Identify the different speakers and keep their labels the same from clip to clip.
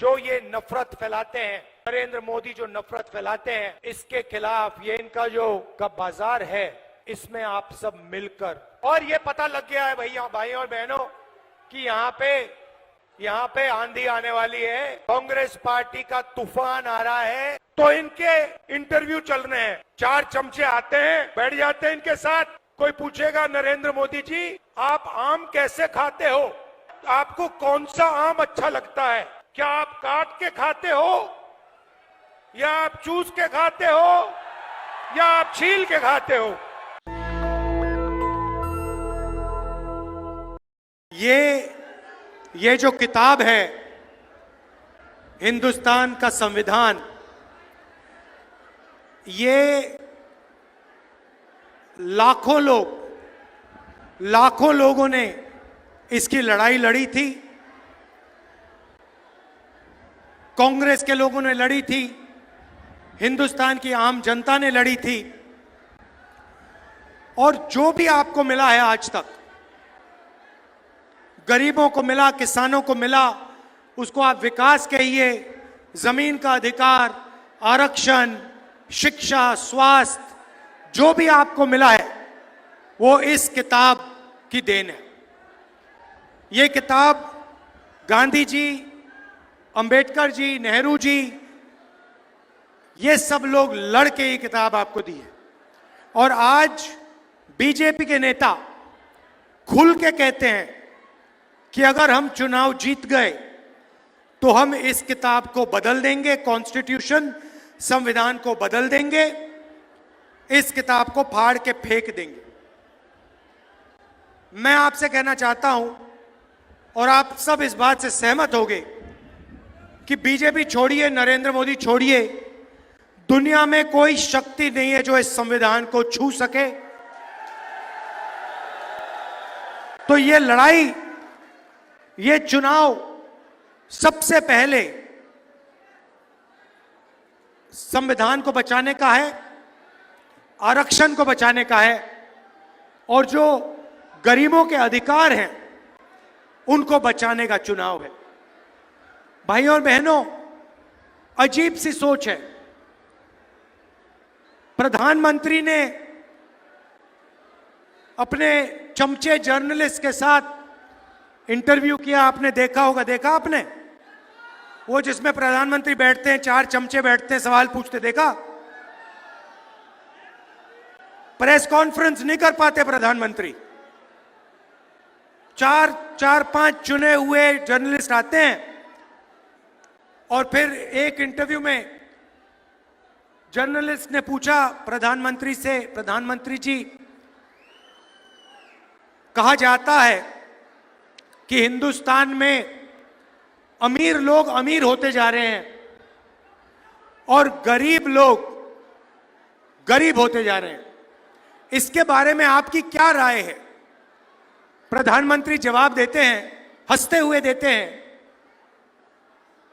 Speaker 1: जो ये नफरत फैलाते हैं, नरेंद्र मोदी जो नफरत फैलाते हैं, इसके खिलाफ ये इनका जो बाजार है, इसमें आप सब मिलकर, और ये पता लग गया है भैया भाई और बहनों कि यहाँ पे आंधी आने वाली है, कांग्रेस पार्टी का तूफान आ रहा है, तो इनके इंटरव्यू चल रहे हैं। 4 चमचे आते हैं, बैठ जाते हैं इनके साथ। कोई पूछेगा नरेंद्र मोदी जी आप आम कैसे खाते हो, आपको कौन सा आम अच्छा लगता है, क्या आप काट के खाते हो या आप चूस के खाते हो या आप छील के खाते हो। ये जो किताब है हिंदुस्तान का संविधान, ये लाखों लोगों ने इसकी लड़ाई लड़ी थी। कांग्रेस के लोगों ने लड़ी थी, हिंदुस्तान की आम जनता ने लड़ी थी, और जो भी आपको मिला है आज तक, गरीबों को मिला, किसानों को मिला, उसको आप विकास कहिए, जमीन का अधिकार, आरक्षण, शिक्षा, स्वास्थ्य, जो भी आपको मिला है वो इस किताब की देन है। ये किताब गांधी जी, अंबेडकर जी, नेहरू जी, ये सब लोग लड़ के ये किताब आपको दी है। और आज बीजेपी के नेता खुल के कहते हैं कि अगर हम चुनाव जीत गए तो हम इस किताब को बदल देंगे, कॉन्स्टिट्यूशन, संविधान को बदल देंगे, इस किताब को फाड़ के फेंक देंगे। मैं आपसे कहना चाहता हूं, और आप सब इस बात से सहमत होंगे, कि बीजेपी छोड़िए, नरेंद्र मोदी छोड़िए, दुनिया में कोई शक्ति नहीं है जो इस संविधान को छू सके। तो ये लड़ाई, ये चुनाव सबसे पहले संविधान को बचाने का है, आरक्षण को बचाने का है, और जो गरीबों के अधिकार हैं उनको बचाने का चुनाव है। भाइयों और बहनों, अजीब सी सोच है। प्रधानमंत्री ने अपने चमचे जर्नलिस्ट के साथ इंटरव्यू किया, आपने देखा होगा, देखा आपने? वो जिसमें प्रधानमंत्री बैठते हैं, 4 चमचे बैठते हैं, सवाल पूछते, देखा? प्रेस कॉन्फ्रेंस नहीं कर पाते प्रधानमंत्री, 4-5 चुने हुए जर्नलिस्ट आते हैं, और फिर एक इंटरव्यू में जर्नलिस्ट ने पूछा प्रधानमंत्री से, प्रधानमंत्री जी, कहा जाता है कि हिंदुस्तान में अमीर लोग अमीर होते जा रहे हैं और गरीब लोग गरीब होते जा रहे हैं, इसके बारे में आपकी क्या राय है? प्रधानमंत्री जवाब देते हैं, हंसते हुए देते हैं,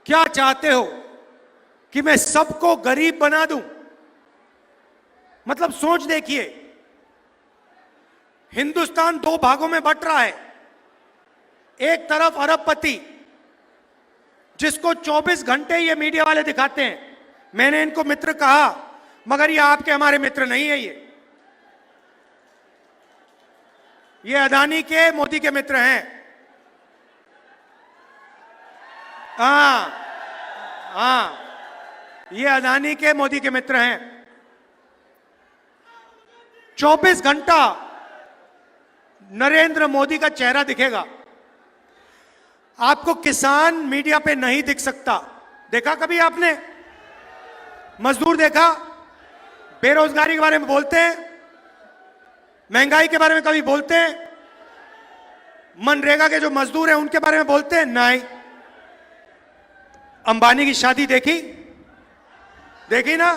Speaker 1: क्या चाहते हो कि मैं सबको गरीब बना दूं? मतलब सोच देखिए, हिंदुस्तान 2 भागों में बंट रहा है। एक तरफ अरबपति, जिसको 24 घंटे ये मीडिया वाले दिखाते हैं, मैंने इनको मित्र कहा, मगर ये आपके हमारे मित्र नहीं है। ये अदानी के, मोदी के मित्र हैं। हाँ, ये अदानी के, मोदी के मित्र हैं। 24 घंटा नरेंद्र मोदी का चेहरा दिखेगा आपको, किसान मीडिया पे नहीं दिख सकता। देखा कभी आपने? मजदूर देखा? बेरोजगारी के बारे में बोलते हैं, महंगाई के बारे में कभी बोलते हैं? मनरेगा के जो मजदूर हैं उनके बारे में बोलते हैं? नहीं। अंबानी की शादी देखी ना?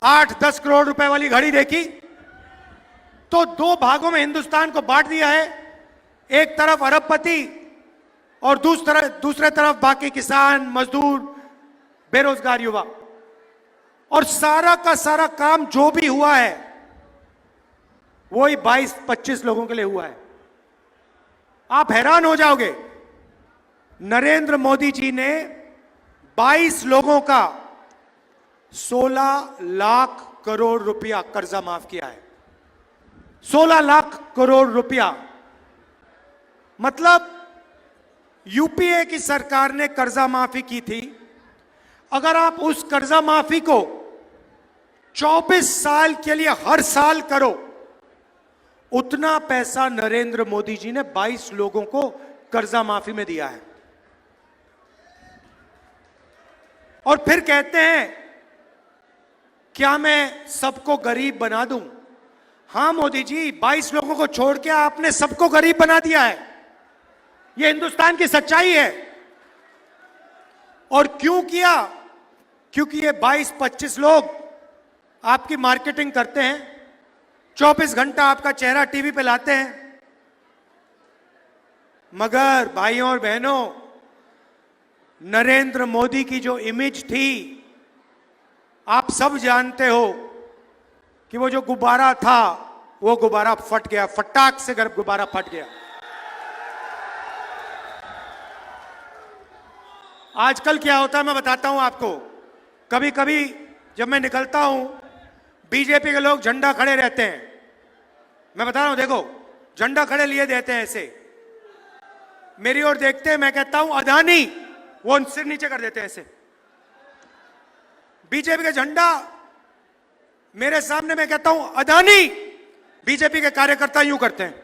Speaker 1: 8-10 करोड़ रुपए वाली घड़ी देखी? तो 2 भागों में हिंदुस्तान को बांट दिया है। एक तरफ अरबपति और दूसरे तरफ बाकी किसान, मजदूर, बेरोजगार युवा। और सारा का सारा काम जो भी हुआ है वही 22-25 लोगों के लिए हुआ है। आप हैरान हो जाओगे, नरेंद्र मोदी जी ने 22 लोगों का 16 लाख करोड़ रुपया कर्जा माफ किया है। 16 लाख करोड़ रुपया, मतलब यूपीए की सरकार ने कर्जा माफी की थी। अगर आप उस कर्जा माफी को 24 साल के लिए हर साल करो, उतना पैसा नरेंद्र मोदी जी ने 22 लोगों को कर्जा माफी में दिया है। और फिर कहते हैं क्या मैं सबको गरीब बना दूं? हां मोदी जी, 22 लोगों को छोड़ के आपने सबको गरीब बना दिया है। यह हिंदुस्तान की सच्चाई है। और क्यों किया? क्योंकि ये 22-25 लोग आपकी मार्केटिंग करते हैं, 24 घंटा आपका चेहरा टीवी पे लाते हैं। मगर भाइयों और बहनों, नरेंद्र मोदी की जो इमेज थी, आप सब जानते हो कि वो जो गुब्बारा था, वो गुब्बारा फट गया, फटाक से गुब्बारा फट गया। आजकल क्या होता है मैं बताता हूं आपको। कभी कभी जब मैं निकलता हूं, बीजेपी के लोग झंडा खड़े रहते हैं। मैं बता रहा हूं, देखो झंडा खड़े लिए देते हैं ऐसे, मेरी ओर देखते हैं, मैं कहता हूं अदानी, वो सिर नीचे कर देते हैं ऐसे। बीजेपी का झंडा मेरे सामने, मैं कहता हूं अदानी, बीजेपी के कार्यकर्ता यूं करते हैं,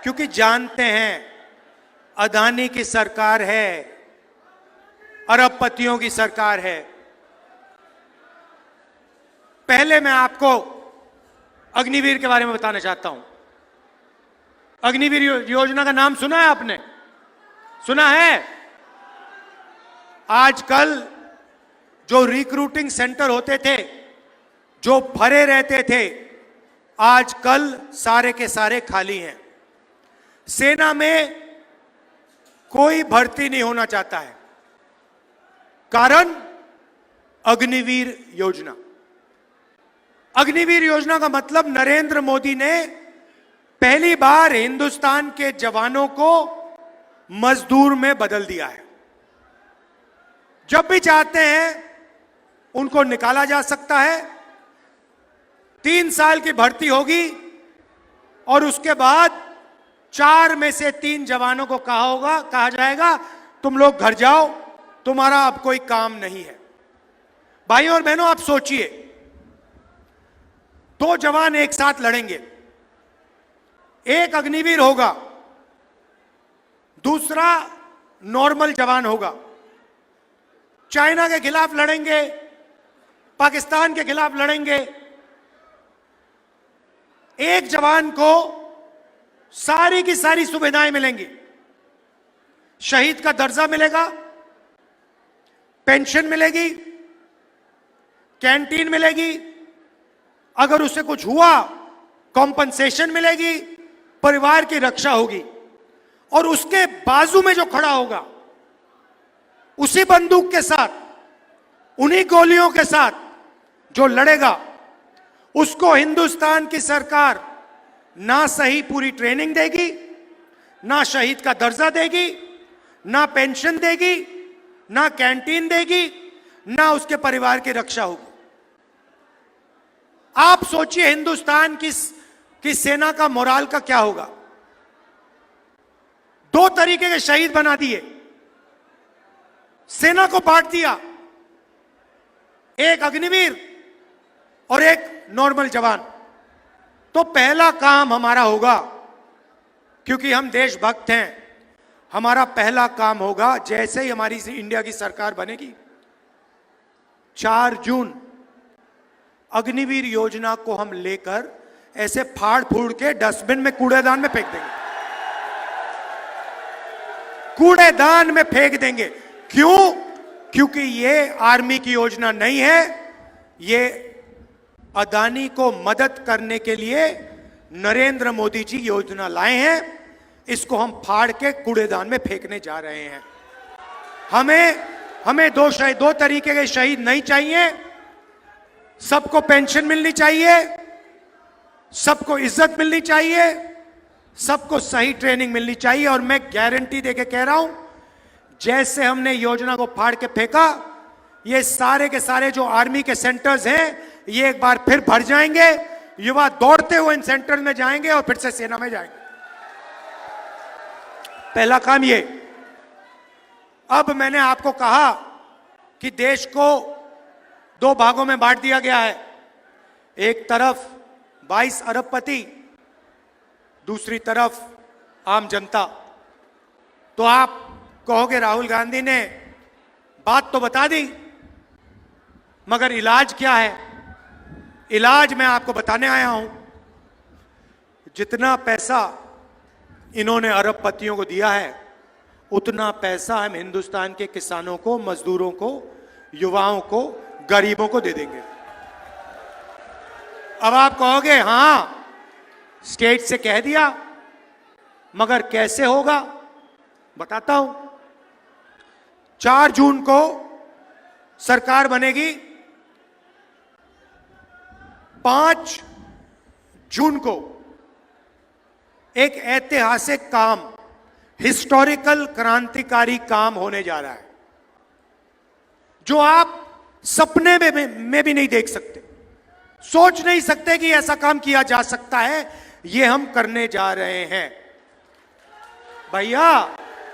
Speaker 1: क्योंकि जानते हैं अदानी की सरकार है, अरबपतियों की सरकार है। पहले मैं आपको अग्निवीर के बारे में बताना चाहता हूं। अग्निवीर योजना का नाम सुना है आपने? सुना है? आजकल जो रिक्रूटिंग सेंटर होते थे, जो भरे रहते थे, आजकल सारे के सारे खाली हैं। सेना में कोई भर्ती नहीं होना चाहता है। कारण अग्निवीर योजना। अग्निवीर योजना का मतलब नरेंद्र मोदी ने पहली बार हिंदुस्तान के जवानों को मजदूर में बदल दिया है। जब भी चाहते हैं उनको निकाला जा सकता है। 3 साल की भर्ती होगी और उसके बाद 4 में से 3 जवानों को कहा जाएगा तुम लोग घर जाओ, तुम्हारा अब कोई काम नहीं है। भाइयों और बहनों, आप सोचिए, 2 जवान एक साथ लड़ेंगे, एक अग्निवीर होगा, दूसरा नॉर्मल जवान होगा। चाइना के खिलाफ लड़ेंगे, पाकिस्तान के खिलाफ लड़ेंगे। एक जवान को सारी की सारी सुविधाएं मिलेंगी। शहीद का दर्जा मिलेगा, पेंशन मिलेगी, कैंटीन मिलेगी, अगर उससे कुछ हुआ कॉम्पनसेशन मिलेगी, परिवार की रक्षा होगी। और उसके बाजू में जो खड़ा होगा, उसी बंदूक के साथ, उन्हीं गोलियों के साथ जो लड़ेगा, उसको हिंदुस्तान की सरकार ना सही पूरी ट्रेनिंग देगी, ना शहीद का दर्जा देगी, ना पेंशन देगी, ना कैंटीन देगी, ना उसके परिवार की रक्षा होगी। आप सोचिए हिंदुस्तान की सेना का मोराल का क्या होगा। 2 तरीके के शहीद बना दिए, सेना को बांट दिया, एक अग्निवीर और एक नॉर्मल जवान। तो पहला काम हमारा होगा, क्योंकि हम देशभक्त हैं, हमारा पहला काम होगा, जैसे ही हमारी इंडिया की सरकार बनेगी, 4 जून अग्निवीर योजना को हम लेकर ऐसे फाड़ फूड़ के डस्टबिन में, कूड़ेदान में फेंक देंगे। कूड़ेदान में फेंक देंगे। क्यों? क्योंकि ये आर्मी की योजना नहीं है, ये अदानी को मदद करने के लिए नरेंद्र मोदी जी योजना लाए हैं। इसको हम फाड़ के कूड़ेदान में फेंकने जा रहे हैं। हमें 2 तरीके के शहीद नहीं चाहिए। सबको पेंशन मिलनी चाहिए, सबको इज्जत मिलनी चाहिए, सबको सही ट्रेनिंग मिलनी चाहिए। और मैं गारंटी देके कह रहा हूं, जैसे हमने योजना को फाड़ के फेंका, ये सारे के सारे जो आर्मी के सेंटर्स हैं, ये एक बार फिर भर जाएंगे। युवा दौड़ते हुए इन सेंटर्स में जाएंगे और फिर से सेना में जाएंगे। पहला काम ये। अब मैंने आपको कहा कि देश को 2 भागों में बांट दिया गया है। एक तरफ 22 अरबपति, दूसरी तरफ आम जनता। तो आप कहोगे राहुल गांधी ने बात तो बता दी, मगर इलाज क्या है? इलाज मैं आपको बताने आया हूं। जितना पैसा इन्होंने अरबपतियों को दिया है, उतना पैसा हम हिंदुस्तान के किसानों को, मजदूरों को, युवाओं को, गरीबों को दे देंगे। अब आप कहोगे हां, स्टेट से कह दिया, मगर कैसे होगा? बताता हूं। 4 जून को सरकार बनेगी। 5 जून को एक ऐतिहासिक काम, हिस्टोरिकल क्रांतिकारी काम होने जा रहा है, जो आप सपने में भी नहीं देख सकते, सोच नहीं सकते कि ऐसा काम किया जा सकता है। ये हम करने जा रहे हैं। भैया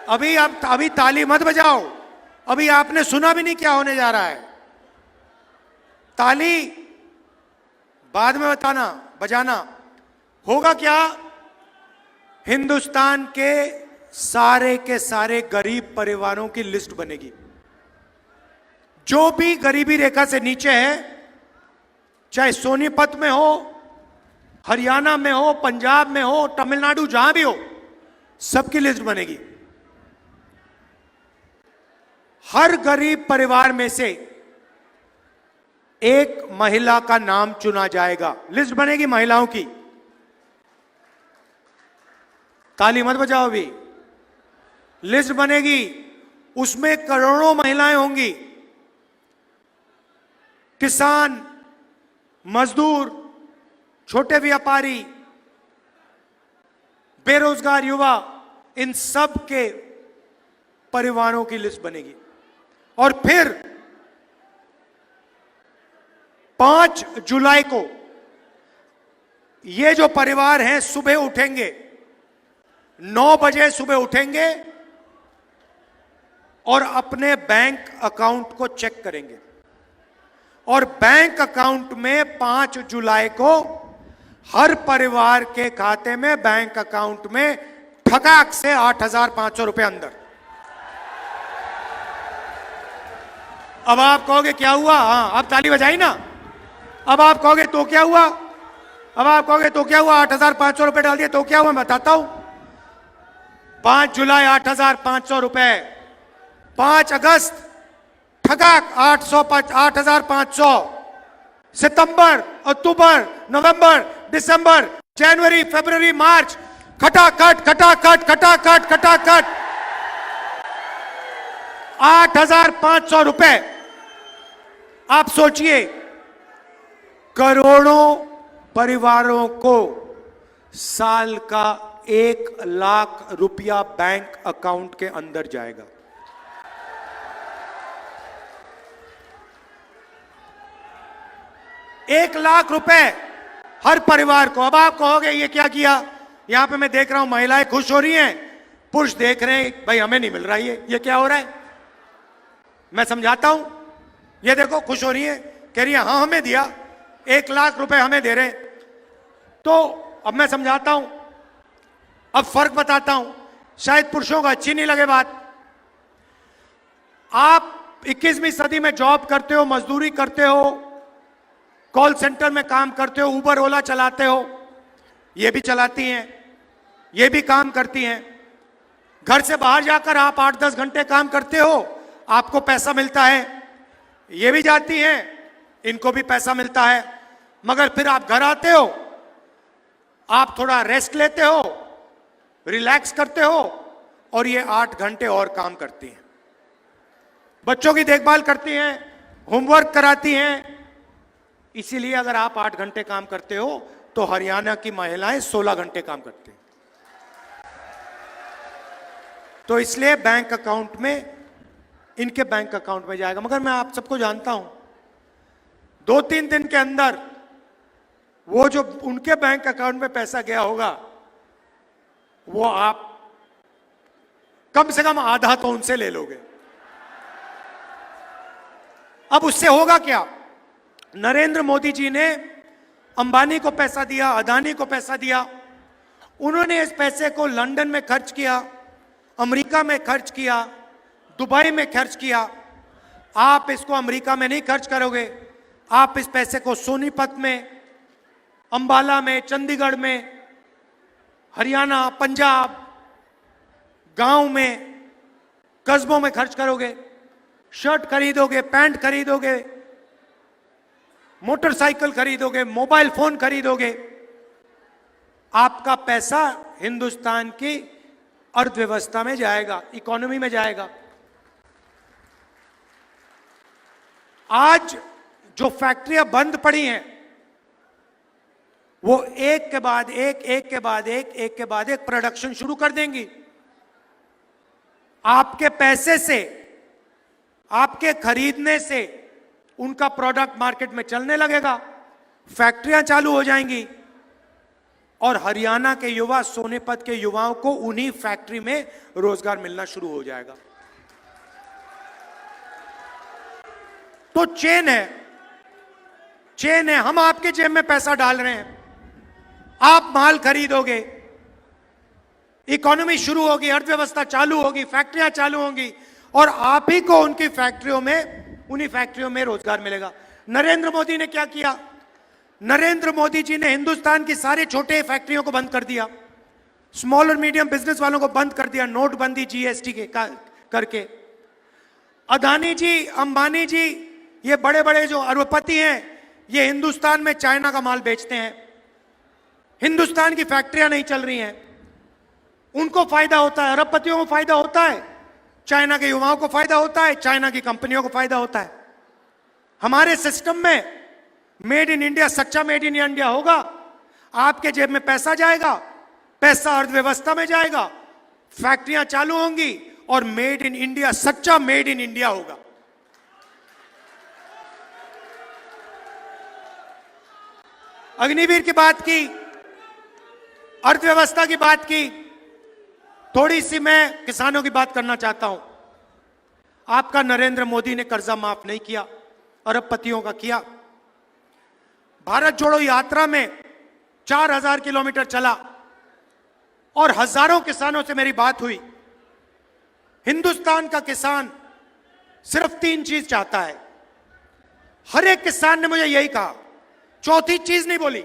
Speaker 1: अभी ताली मत बजाओ। अभी आपने सुना भी नहीं क्या होने जा रहा है। ताली बाद में बजाना। होगा क्या? हिंदुस्तान के सारे गरीब परिवारों की लिस्ट बनेगी। जो भी गरीबी रेखा से नीचे है, चाहे सोनीपत में हो, हरियाणा में हो, पंजाब में हो, तमिलनाडु, जहां भी हो, सबकी लिस्ट बनेगी। हर गरीब परिवार में से एक महिला का नाम चुना जाएगा। लिस्ट बनेगी महिलाओं की। ताली मत बजाओ। भी लिस्ट बनेगी, उसमें करोड़ों महिलाएं होंगी। किसान, मजदूर, छोटे व्यापारी, बेरोजगार युवा, इन सब के परिवारों की लिस्ट बनेगी। और फिर 5 जुलाई को ये जो परिवार हैं, सुबह उठेंगे, 9 बजे सुबह उठेंगे और अपने बैंक अकाउंट को चेक करेंगे। और बैंक अकाउंट में 5 जुलाई को हर परिवार के खाते में, बैंक अकाउंट में ठकाक से 8,500 रुपए अंदर। अब आप कहोगे क्या हुआ? हाँ, आप ताली बजाई ना। अब आप कहोगे तो क्या हुआ? 8,500 रुपए डाल दिए तो क्या हुआ? मैं बताता हूं। 5 जुलाई 8,500 रुपए, 5 अगस्त ठगाक 8,500, सितंबर, अक्टूबर, नवंबर, दिसंबर, जनवरी, फरवरी, मार्च, खटाखट 8,500 रुपए। आप सोचिए, करोड़ों परिवारों को साल का 1 लाख रुपया बैंक अकाउंट के अंदर जाएगा। एक लाख रुपए हर परिवार को। अब आप कहोगे ये क्या किया? यहां पे मैं देख रहा हूं महिलाएं खुश हो रही हैं, पुरुष देख रहे हैं भाई हमें नहीं मिल रहा ये क्या हो रहा है? मैं समझाता हूं। ये देखो खुश हो रही है, कह रही है हाँ हमें दिया, 1 लाख रुपए हमें दे रहे। तो अब मैं समझाता हूं, अब फर्क बताता हूं। शायद पुरुषों को अच्छी नहीं लगे बात। आप 21वीं सदी में जॉब करते हो, मजदूरी करते हो, कॉल सेंटर में काम करते हो, उबर ओला चलाते हो, ये भी चलाती हैं, ये भी काम करती हैं। घर से बाहर जाकर आप 8-10 घंटे काम करते हो, आपको पैसा मिलता है। ये भी जाती हैं, इनको भी पैसा मिलता है। मगर फिर आप घर आते हो, आप थोड़ा रेस्ट लेते हो, रिलैक्स करते हो, और ये 8 घंटे और काम करती हैं। बच्चों की देखभाल करती हैं, होमवर्क कराती हैं। इसीलिए अगर आप 8 घंटे काम करते हो तो हरियाणा की महिलाएं 16 घंटे काम करती हैं। तो इसलिए बैंक अकाउंट में, इनके बैंक अकाउंट में जाएगा। मगर मैं आप सबको जानता हूं, 2-3 दिन के अंदर वो जो उनके बैंक अकाउंट में पैसा गया होगा, वो आप कम से कम आधा तो उनसे ले लोगे। अब उससे होगा क्या? नरेंद्र मोदी जी ने अंबानी को पैसा दिया, अदानी को पैसा दिया, उन्होंने इस पैसे को लंदन में खर्च किया, अमेरिका में खर्च किया, दुबई में खर्च किया। आप इसको अमेरिका में नहीं खर्च करोगे, आप इस पैसे को सोनीपत में, अंबाला में, चंडीगढ़ में, हरियाणा, पंजाब, गांव में, कस्बों में खर्च करोगे। शर्ट खरीदोगे, पैंट खरीदोगे, मोटरसाइकिल खरीदोगे, मोबाइल फोन खरीदोगे। आपका पैसा हिंदुस्तान की अर्थव्यवस्था में जाएगा, इकोनॉमी में जाएगा। आज जो फैक्ट्रियां बंद पड़ी हैं, वो एक के बाद एक, एक के बाद एक के बाद एक प्रोडक्शन शुरू कर देंगी। आपके पैसे से, आपके खरीदने से उनका प्रोडक्ट मार्केट में चलने लगेगा, फैक्ट्रियां चालू हो जाएंगी, और हरियाणा के युवा, सोनीपत के युवाओं को उन्हीं फैक्ट्री में रोजगार मिलना शुरू हो जाएगा। तो चेन है, चेन है। हम आपके जेब में पैसा डाल रहे हैं, आप माल खरीदोगे, इकोनॉमी शुरू होगी, अर्थव्यवस्था चालू होगी, फैक्ट्रियां चालू होंगी, और आप ही को उनकी फैक्ट्रियों में, उन्हीं फैक्ट्रियों में रोजगार मिलेगा। नरेंद्र मोदी ने क्या किया? नरेंद्र मोदी जी ने हिंदुस्तान की सारे छोटे फैक्ट्रियों को बंद कर दिया, स्मॉल और मीडियम बिजनेस वालों को बंद कर दिया, नोटबंदी, जीएसटी के करके। अदानी जी, अंबानी जी, ये बड़े बड़े जो अरबपति हैं, ये हिंदुस्तान में चाइना का माल बेचते हैं, हिंदुस्तान की फैक्ट्रियां नहीं चल रही हैं। उनको फायदा होता है, अरबपतियों को फायदा होता है, चाइना के युवाओं को फायदा होता है, चाइना की कंपनियों को फायदा होता है। हमारे सिस्टम में मेड इन इंडिया, सच्चा मेड इन इंडिया होगा, आपके जेब में पैसा जाएगा, पैसा अर्थव्यवस्था में जाएगा, फैक्ट्रियां चालू होंगी, और मेड इन इंडिया, सच्चा मेड इन इंडिया होगा। अग्निवीर की बात की, अर्थव्यवस्था की बात की, थोड़ी सी मैं किसानों की बात करना चाहता हूं। आपका नरेंद्र मोदी ने कर्जा माफ नहीं किया, अरबपतियों का किया। भारत जोड़ो यात्रा में 4000 किलोमीटर चला, और हजारों किसानों से मेरी बात हुई। हिंदुस्तान का किसान सिर्फ 3 चीज चाहता है। हर एक किसान ने मुझे यही कहा, चौथी चीज नहीं बोली।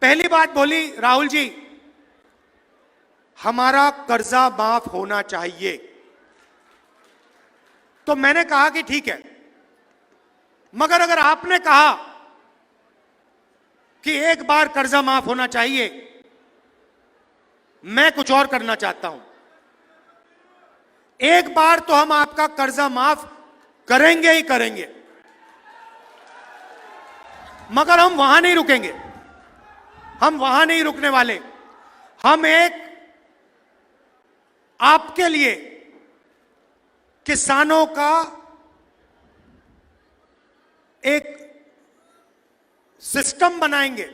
Speaker 1: पहली बात बोली, राहुल जी, हमारा कर्जा माफ होना चाहिए। तो मैंने कहा कि ठीक है, मगर अगर आपने कहा कि एक बार कर्जा माफ होना चाहिए, मैं कुछ और करना चाहता हूं। एक बार तो हम आपका कर्जा माफ करेंगे ही करेंगे, मगर हम वहां नहीं रुकेंगे, हम वहां नहीं रुकने वाले। हम एक आपके लिए किसानों का एक सिस्टम बनाएंगे,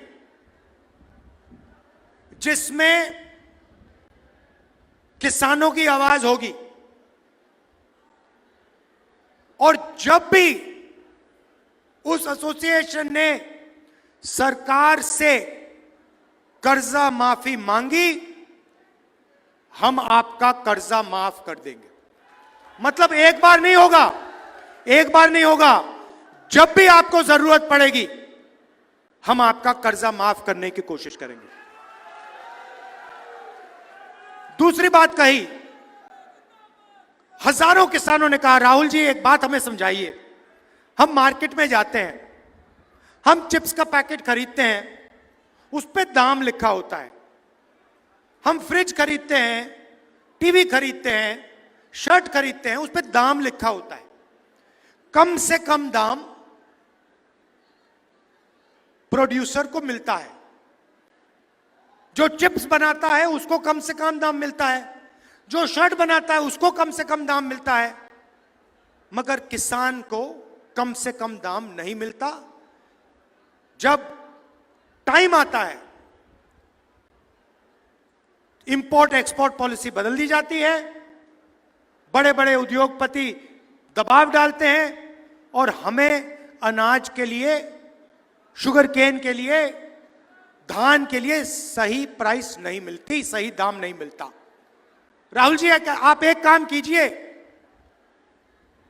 Speaker 1: जिसमें किसानों की आवाज होगी, और जब भी उस एसोसिएशन ने सरकार से कर्जा माफी मांगी, हम आपका कर्जा माफ कर देंगे। मतलब एक बार नहीं होगा, एक बार नहीं होगा, जब भी आपको जरूरत पड़ेगी, हम आपका कर्जा माफ करने की कोशिश करेंगे। दूसरी बात कही, हजारों किसानों ने कहा, राहुल जी एक बात हमें समझाइए। हम मार्केट में जाते हैं, हम चिप्स का पैकेट खरीदते हैं, उस पर दाम लिखा होता है। हम फ्रिज खरीदते हैं, टीवी खरीदते हैं, शर्ट खरीदते हैं, उस पर दाम लिखा होता है। कम से कम दाम प्रोड्यूसर को मिलता है, जो चिप्स बनाता है उसको कम से कम दाम मिलता है, जो शर्ट बनाता है उसको कम से कम दाम मिलता है, मगर किसान को कम से कम दाम नहीं मिलता। जब टाइम आता है, इंपोर्ट एक्सपोर्ट पॉलिसी बदल दी जाती है, बड़े बड़े उद्योगपति दबाव डालते हैं और हमें अनाज के लिए, शुगर केन के लिए, धान के लिए सही प्राइस नहीं मिलती, सही दाम नहीं मिलता। राहुल जी, आप एक काम कीजिए,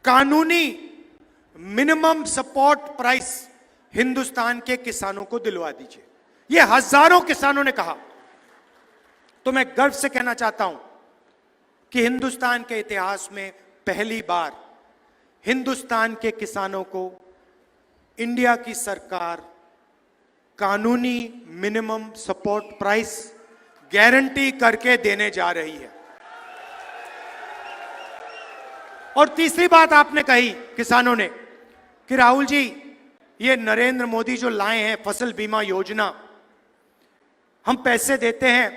Speaker 1: कानूनी मिनिमम सपोर्ट प्राइस हिंदुस्तान के किसानों को दिलवा दीजिए। ये हजारों किसानों ने कहा। तो मैं गर्व से कहना चाहता हूं कि हिंदुस्तान के इतिहास में पहली बार हिंदुस्तान के किसानों को इंडिया की सरकार कानूनी मिनिमम सपोर्ट प्राइस गारंटी करके देने जा रही है। और तीसरी बात आपने कही किसानों ने कि राहुल जी, ये नरेंद्र मोदी जो लाए हैं फसल बीमा योजना, हम पैसे देते हैं,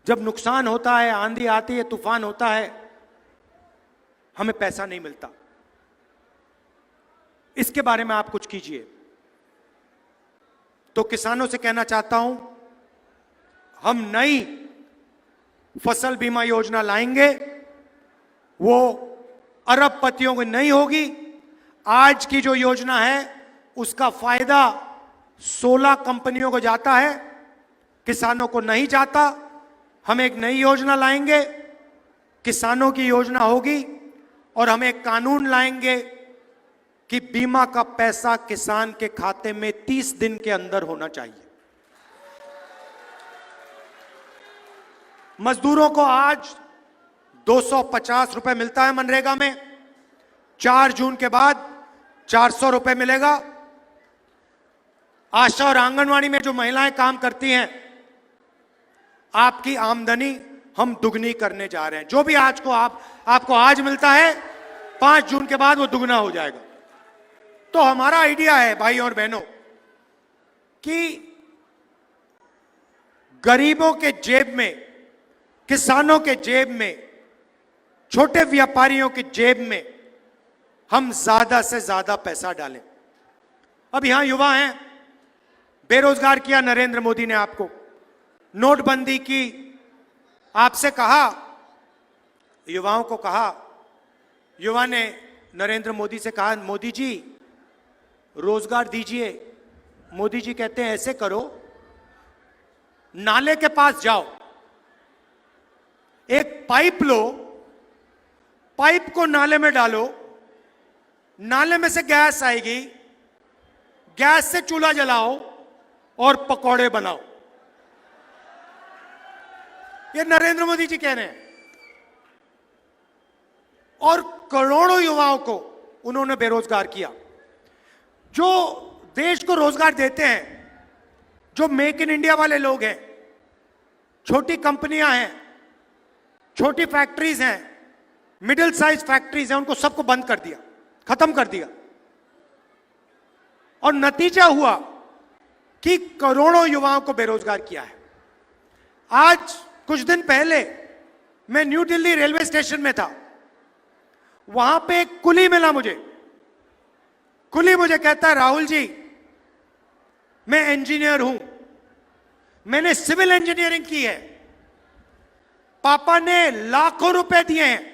Speaker 1: जब नुकसान होता है, आंधी आती है, तूफान होता है, हमें पैसा नहीं मिलता। इसके बारे में आप कुछ कीजिए। तो किसानों से कहना चाहता हूं, हम नई फसल बीमा योजना लाएंगे, वो अरबपतियों की नहीं होगी। आज की जो योजना है उसका फायदा 16 कंपनियों को जाता है, किसानों को नहीं जाता। हम एक नई योजना लाएंगे, किसानों की योजना होगी, और हम एक कानून लाएंगे कि बीमा का पैसा किसान के खाते में 30 दिन के अंदर होना चाहिए। मजदूरों को आज 250 रुपए मिलता है मनरेगा में, 4 जून के बाद 400 रुपए मिलेगा। आशा और आंगनवाड़ी में जो महिलाएं काम करती हैं, आपकी आमदनी हम दुगनी करने जा रहे हैं। जो भी आज को आपको आज मिलता है, 5 जून के बाद वो दुगना हो जाएगा। तो हमारा आइडिया है भाई और बहनों कि गरीबों के जेब में, किसानों के जेब में, छोटे व्यापारियों की जेब में हम ज्यादा से ज्यादा पैसा डालें। अब यहां युवा हैं, बेरोजगार किया नरेंद्र मोदी ने आपको, नोटबंदी की, आपसे कहा, युवाओं को कहा, युवा ने नरेंद्र मोदी से कहा, मोदी जी रोजगार दीजिए। मोदी जी कहते हैं ऐसे करो, नाले के पास जाओ, एक पाइप लो, पाइप को नाले में डालो, नाले में से गैस आएगी, गैस से चूल्हा जलाओ और पकौड़े बनाओ। ये नरेंद्र मोदी जी कह रहे हैं। और करोड़ों युवाओं को उन्होंने बेरोजगार किया। जो देश को रोजगार देते हैं, जो मेक इन इंडिया वाले लोग हैं, छोटी कंपनियां हैं, छोटी फैक्ट्रीज हैं, मिडिल साइज फैक्ट्रीज हैं, उनको सबको बंद कर दिया, खत्म कर दिया। और नतीजा हुआ कि करोड़ों युवाओं को बेरोजगार किया है। आज कुछ दिन पहले मैं न्यू दिल्ली रेलवे स्टेशन में था, वहां पे एक कुली मिला मुझे। कुली मुझे कहता है, राहुल जी मैं इंजीनियर हूं, मैंने सिविल इंजीनियरिंग की है, पापा ने लाखों रुपए दिए हैं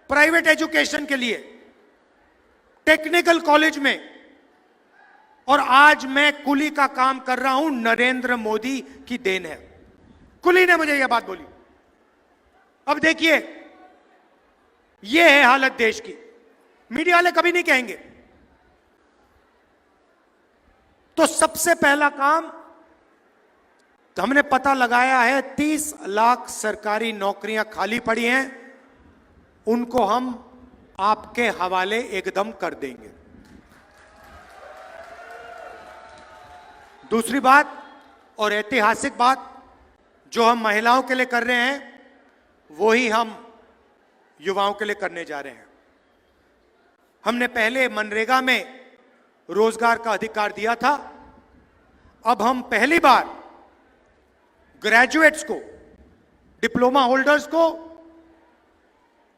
Speaker 1: प्राइवेट एजुकेशन के लिए, टेक्निकल कॉलेज में, और आज मैं कुली का काम कर रहा हूं, नरेंद्र मोदी की देन है। कुली ने मुझे यह बात बोली। अब देखिए, यह है हालत देश की। मीडिया वाले कभी नहीं कहेंगे। तो सबसे पहला काम हमने पता लगाया है, 30 लाख सरकारी नौकरियां खाली पड़ी हैं, उनको हम आपके हवाले एकदम कर देंगे। दूसरी बात और ऐतिहासिक बात, जो हम महिलाओं के लिए कर रहे हैं, वही हम युवाओं के लिए करने जा रहे हैं। हमने पहले मनरेगा में रोजगार का अधिकार दिया था, अब हम पहली बार ग्रेजुएट्स को डिप्लोमा होल्डर्स को,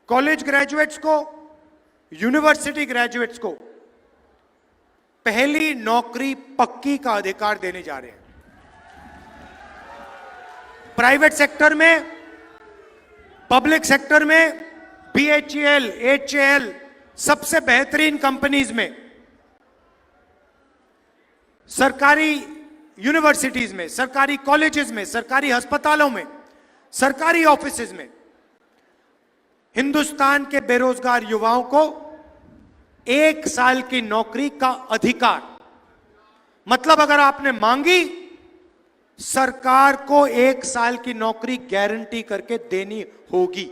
Speaker 1: कॉलेज ग्रेजुएट्स को, यूनिवर्सिटी ग्रेजुएट्स को पहली नौकरी पक्की का अधिकार देने जा रहे हैं। प्राइवेट सेक्टर में, पब्लिक सेक्टर में, BHEL, HAL सबसे बेहतरीन कंपनीज में, सरकारी यूनिवर्सिटीज में, सरकारी कॉलेजेस में, सरकारी अस्पतालों में, सरकारी ऑफिसेज में हिंदुस्तान के बेरोजगार युवाओं को 1 साल की नौकरी का अधिकार, मतलब अगर आपने मांगी, सरकार को 1 साल की नौकरी गारंटी करके देनी होगी।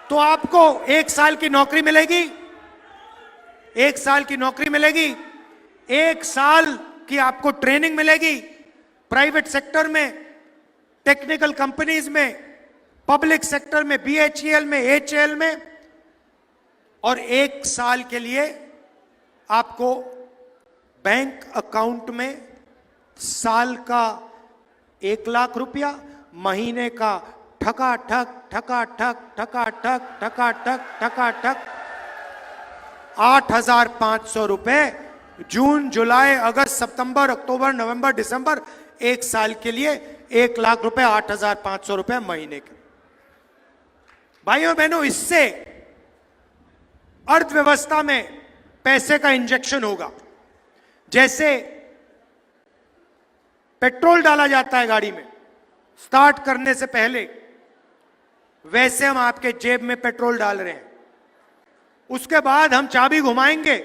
Speaker 1: तो आपको 1 साल की नौकरी मिलेगी, 1 साल की नौकरी मिलेगी, 1 साल की आपको ट्रेनिंग मिलेगी प्राइवेट सेक्टर में, टेक्निकल कंपनीज में, पब्लिक सेक्टर में, BHEL में, HAL में, और 1 साल के लिए आपको बैंक अकाउंट में साल का 1 लाख रुपया, महीने का ठकाठक ठकाठक ठकाठक ठकाठक ठकाठक 8,500 रुपए, जून, जुलाई, अगस्त, सितंबर, अक्टूबर, नवंबर, दिसंबर, 1 साल के लिए 1 लाख रुपए, 8,500 रुपए महीने के। भाइयों बहनों, इससे अर्थव्यवस्था में पैसे का इंजेक्शन होगा। जैसे पेट्रोल डाला जाता है गाड़ी में स्टार्ट करने से पहले, वैसे हम आपके जेब में पेट्रोल डाल रहे हैं। उसके बाद हम चाबी घुमाएंगे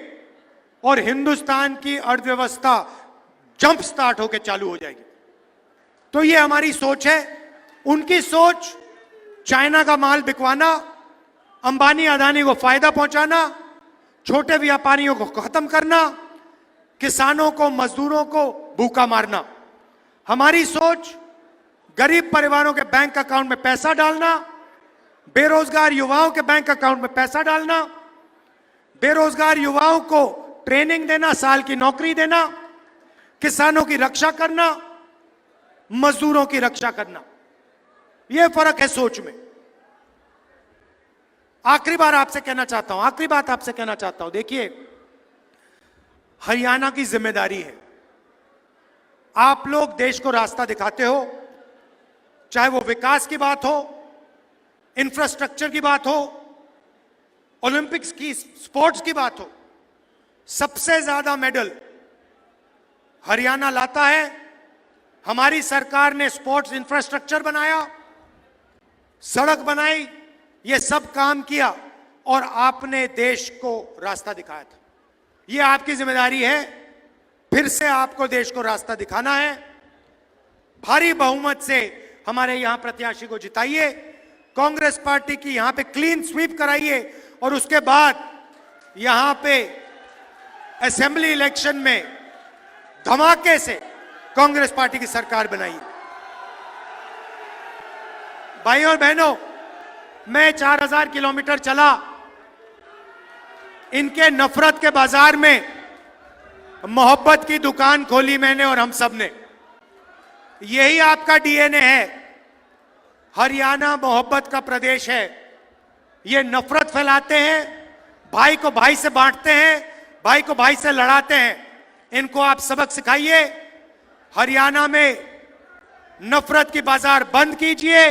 Speaker 1: और हिंदुस्तान की अर्थव्यवस्था जंप स्टार्ट होकर चालू हो जाएगी। तो ये हमारी सोच है। उनकी सोच चाइना का माल बिकवाना, अंबानी अदानी को फायदा पहुंचाना, छोटे व्यापारियों को खत्म करना, किसानों को, मजदूरों को भूखा मारना। हमारी सोच गरीब परिवारों के बैंक अकाउंट में पैसा डालना, बेरोजगार युवाओं के बैंक अकाउंट में पैसा डालना, बेरोजगार युवाओं को ट्रेनिंग देना, साल की नौकरी देना, किसानों की रक्षा करना, मजदूरों की रक्षा करना। यह फर्क है सोच में। आखिरी बात आपसे कहना चाहता हूं, देखिए, हरियाणा की जिम्मेदारी है। आप लोग देश को रास्ता दिखाते हो, चाहे वो विकास की बात हो, इंफ्रास्ट्रक्चर की बात हो, ओलंपिक्स की, स्पोर्ट्स की बात हो। सबसे ज्यादा मेडल हरियाणा लाता है। हमारी सरकार ने स्पोर्ट्स इंफ्रास्ट्रक्चर बनाया, सड़क बनाई, ये सब काम किया और आपने देश को रास्ता दिखाया था। ये आपकी जिम्मेदारी है। फिर से आपको देश को रास्ता दिखाना है। भारी बहुमत से हमारे यहां प्रत्याशी को जिताइए, कांग्रेस पार्टी की यहां पे क्लीन स्वीप कराइए और उसके बाद यहां पे असेंबली इलेक्शन में धमाके से कांग्रेस पार्टी की सरकार बनाइए। भाइयों और बहनों, मैं 4,000 किलोमीटर चला, इनके नफरत के बाजार में मोहब्बत की दुकान खोली मैंने और हम सब ने। यही आपका डीएनए है। हरियाणा मोहब्बत का प्रदेश है। ये नफरत फैलाते हैं, भाई को भाई से बांटते हैं, भाई को भाई से लड़ाते हैं। इनको आप सबक सिखाइए। हरियाणा में नफरत की बाजार बंद कीजिए,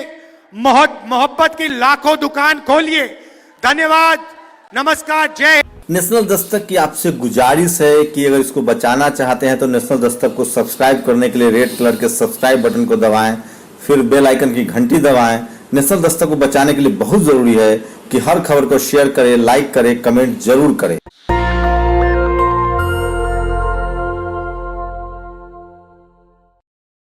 Speaker 1: मोहब्बत की लाखों दुकान खोलिए। धन्यवाद, नमस्कार, जय।
Speaker 2: नेशनल दस्तक की आपसे गुजारिश है कि अगर इसको बचाना चाहते हैं तो नेशनल दस्तक को सब्सक्राइब करने के लिए रेड कलर के सब्सक्राइब बटन को दबाएं, फिर बेल आइकन की घंटी दबाएं। नेशनल दस्तक को बचाने के लिए बहुत जरूरी है कि हर खबर को शेयर करें, लाइक करें, कमेंट जरूर करें।